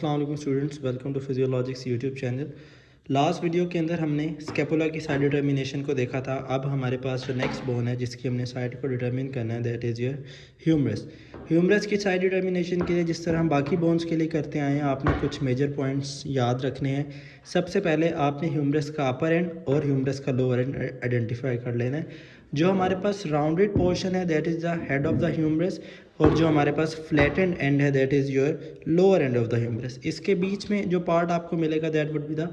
अस्सलाम वालेकुम students, welcome to Physiologics YouTube channel. Last video के अंदर हमने स्केपुला की साइड डिटर्मिनेशन को देखा था। अब हमारे पास जो नेक्स्ट बोन है जिसकी हमने साइड को डिटर्मिन करना है, that is your humerus. Humerus की साइड डिटर्मिनेशन के लिए जिस तरह हम बाकी बोन्स के लिए करते आए हैं, आपने कुछ मेजर पॉइंट्स याद रखने हैं। सबसे पहले आपने ह्यूमरस का अपर एंड और ह्यूमरस का लोअर एंड आइडेंटिफाई कर लेना है। जो हमारे पास राउंडेड पोर्शन है that is the head of the humerus, और जो हमारे पास फ्लैटेंड एंड है that is your lower end of the humerus. इसके बीच में जो पार्ट आपको मिलेगा that would be the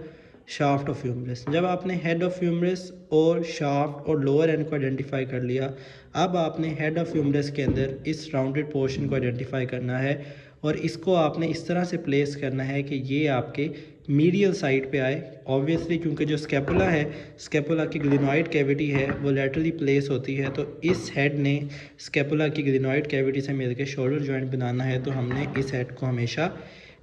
shaft of humerus. जब आपने हेड ऑफ ह्यूमरस और शाफ्ट और लोअर एंड को आइडेंटिफाई कर लिया, अब आपने हेड ऑफ ह्यूमरस के अंदर इस राउंडेड पोर्शन को आइडेंटिफाई करना है और इसको आपने इस तरह से प्लेस करना है कि ये आपके मीडियल साइड पे आए। ऑब्वियसली क्योंकि जो स्केपुला है, स्केपुला की ग्लिनॉइड कैविटी है वो लैटरली प्लेस होती है, तो इस हेड ने स्केपुला की ग्लिनॉइड कैविटी से मिलकर शोल्डर जॉइंट बनाना है, तो हमने इस हेड को हमेशा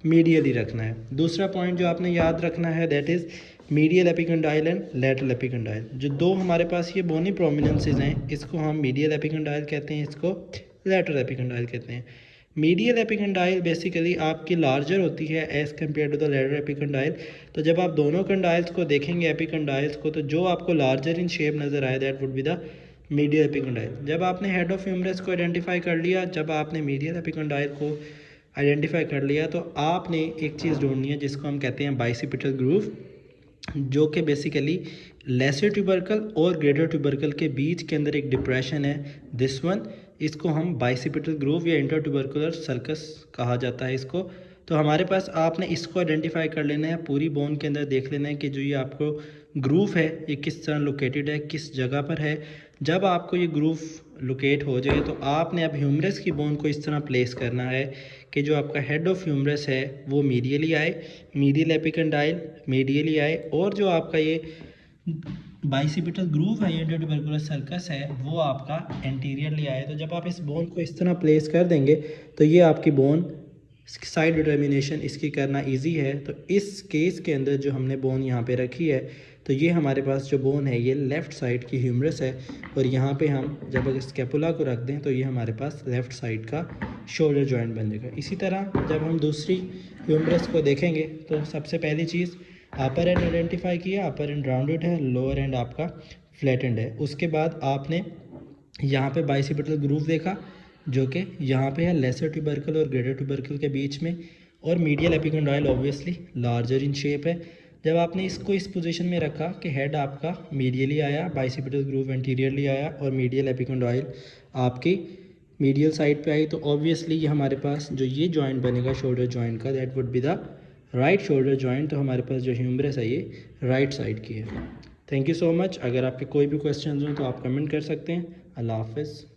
मीडियली रखना है। दूसरा पॉइंट जो आपने याद रखना है that is medial epicondyle and lateral epicondyle. जो दो हमारे पास ये बोनी प्रोमिनेंसेस हैं, इसको हम मीडियल एपिकंडाइल कहते हैं, इसको लैटरल एपिकंडाइल कहते हैं। मीडियल एपिकंडाइल बेसिकली आपकी लार्जर होती है as compare to the lateral epicondyle. तो जब आप दोनों कंडाइल्स को देखेंगे एपिकंडाइल्स को, तो जो आपको लार्जर इन शेप नज़र आए that would be the medial epicondyle. जब आपने हेड ऑफ ह्यूमरस को आइडेंटिफाई कर लिया, जब आपने मीडियल एपिकंडाइल को आइडेंटिफाई कर लिया, तो आपने एक चीज़ ढूंढनी है जिसको हम कहते हैं बाइसिपिटल ग्रूव, जो कि बेसिकली लेसर ट्यूबरकल और ग्रेटर ट्यूबरकल के बीच के अंदर एक डिप्रेशन है, दिस वन। इसको हम बाइसिपिटल ग्रूव या इंटर ट्यूबरकुलर सर्कस कहा जाता है इसको। तो हमारे पास आपने इसको आइडेंटिफाई कर लेना है, पूरी बोन के अंदर देख लेना है कि जो ये आपको ग्रूव है ये किस तरह लोकेटेड है, किस जगह पर है। जब आपको ये ग्रूव लोकेट हो जाए तो आपने अब ह्यूमरस की बोन को इस तरह प्लेस करना है कि जो आपका हेड ऑफ ह्यूमरस है वो मीडियली आए, मीडियल एपिकंडाइल मीडियली आए, और जो आपका ये बाइसिपिटल ग्रूव है, ये ट्यूबरकुलर सर्कस है, वो आपका एंटीरियरली आए। तो जब आप इस बोन को इस तरह प्लेस कर देंगे तो ये आपकी बोन साइड डिटर्मिनेशन इसकी करना इजी है। तो इस केस के अंदर जो हमने बोन यहाँ पे रखी है, तो ये हमारे पास जो बोन है ये लेफ़्ट साइड की ह्यूमरस है, और यहाँ पे हम जब अगर स्केपुला को रख दें तो ये हमारे पास लेफ़्ट साइड का शोल्डर जॉइंट बन जाएगा। इसी तरह जब हम दूसरी ह्यूमरस को देखेंगे तो सबसे पहली चीज़ अपर एंड आइडेंटिफाई किया, अपर एंड राउंडेड है, लोअर एंड आपका फ्लैटेंड है। उसके बाद आपने यहाँ पे बाइसिपिटल ग्रूव देखा जो कि यहाँ पे है लेसर ट्यूबरकल और ग्रेटर ट्यूबरकल के बीच में, और medial epicondyle obviously larger in shape है। जब आपने इसको इस पोजीशन में रखा कि हेड आपका मीडियली आया, बाइसिपिटल ग्रूव एंटीरियरली आया और मीडियल एपिकंडाइल आपकी मीडियल साइड पे आई, तो ऑब्वियसली ये हमारे पास जो ये जॉइंट बनेगा शोल्डर जॉइंट का that would be the right shoulder joint. तो हमारे पास जो ह्यूमरस है ये राइट साइड की है। Thank you so much. अगर आपके कोई भी क्वेश्चन हो तो आप कमेंट कर सकते हैं। अल्लाह हाफ़िज़।